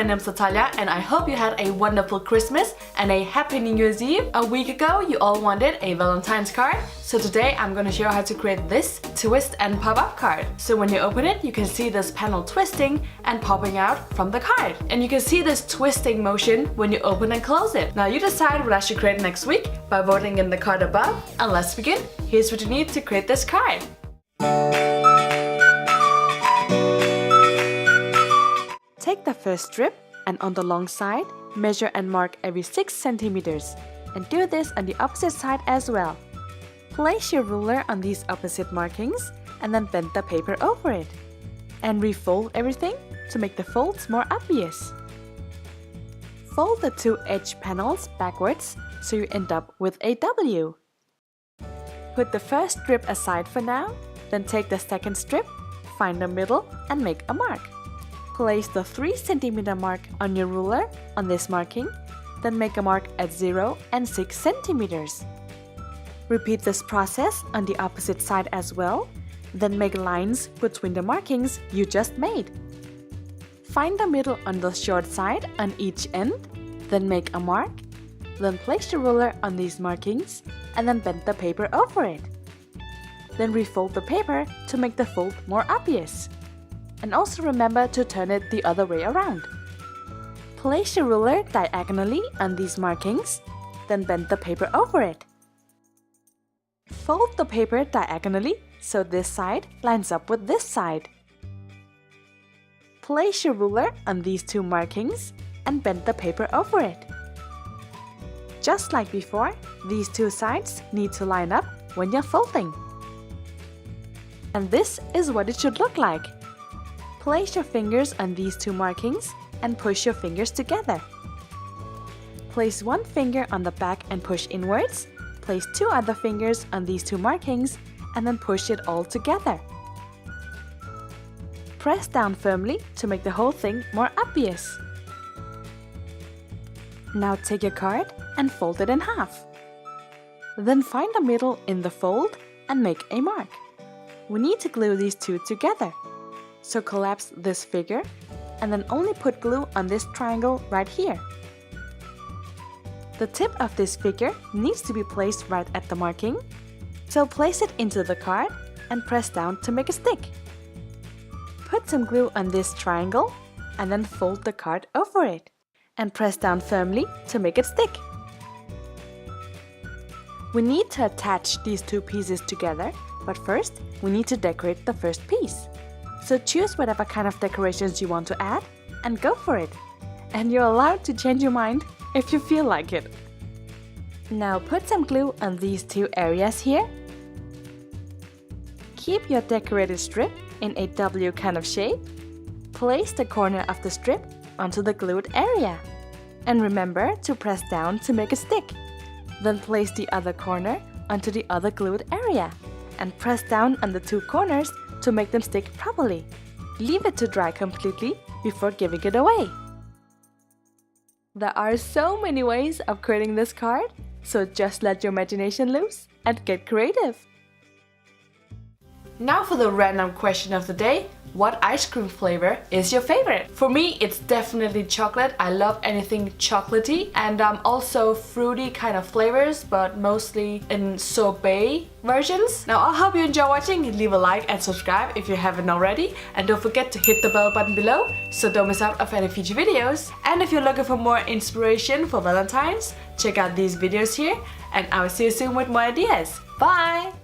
my name's Natalia and I hope you had a wonderful Christmas and a happy New Year's Eve. A week ago you all wanted a Valentine's card, so today I'm gonna show you how to create this twist and pop up card. So when you open it, you can see this panel twisting and popping out from the card. And you can see this twisting motion when you open and close it. Now you decide what I should create next week by voting in the card above. And let's begin. Here's what you need to create this card. Take the first strip and on the long side, measure and mark every 6 centimeters. And do this on the opposite side as well. Place your ruler on these opposite markings and then bend the paper over it. And refold everything to make the folds more obvious. Fold the two edge panels backwards so you end up with a W. Put the first strip aside for now, then take the second strip, find the middle and make a mark. Place the 3 centimeter mark on your ruler on this marking, then make a mark at 0 and 6 centimeters. Repeat this process on the opposite side as well, then make lines between the markings you just made. Find the middle on the short side on each end, then make a mark, then place the ruler on these markings and then bend the paper over it. Then refold the paper to make the fold more obvious. And also remember to turn it the other way around. Place your ruler diagonally on these markings, then bend the paper over it. Fold the paper diagonally so this side lines up with this side. Place your ruler on these two markings and bend the paper over it. Just like before, these two sides need to line up when you're folding. And this is what it should look like. Place your fingers on these two markings and push your fingers together. Place one finger on the back and push inwards. Place two other fingers on these two markings and then push it all together. Press down firmly to make the whole thing more obvious. Now take your card and fold it in half. Then find the middle in the fold and make a mark. We need to glue these two together. So collapse this figure and then only put glue on this triangle right here. The tip of this figure needs to be placed right at the marking, so place it into the card and press down to make a stick. Put some glue on this triangle and then fold the card over it and press down firmly to make it stick. We need to attach these two pieces together, but first we need to decorate the first piece. So choose whatever kind of decorations you want to add and go for it. And you're allowed to change your mind if you feel like it. Now put some glue on these two areas here. Keep your decorated strip in a W kind of shape. Place the corner of the strip onto the glued area. And remember to press down to make a stick. Then place the other corner onto the other glued area. And press down on the two corners to make them stick properly. Leave it to dry completely before giving it away. There are so many ways of creating this card, so just let your imagination loose and get creative. Now for the random question of the day. What ice cream flavor is your favorite? For me, it's definitely chocolate. I love anything chocolatey and also fruity kind of flavors, but mostly in sorbet versions. Now I hope you enjoy watching. Leave a like and subscribe if you haven't already. And don't forget to hit the bell button below so don't miss out on any future videos. And if you're looking for more inspiration for Valentine's, check out these videos here and I will see you soon with more ideas. Bye!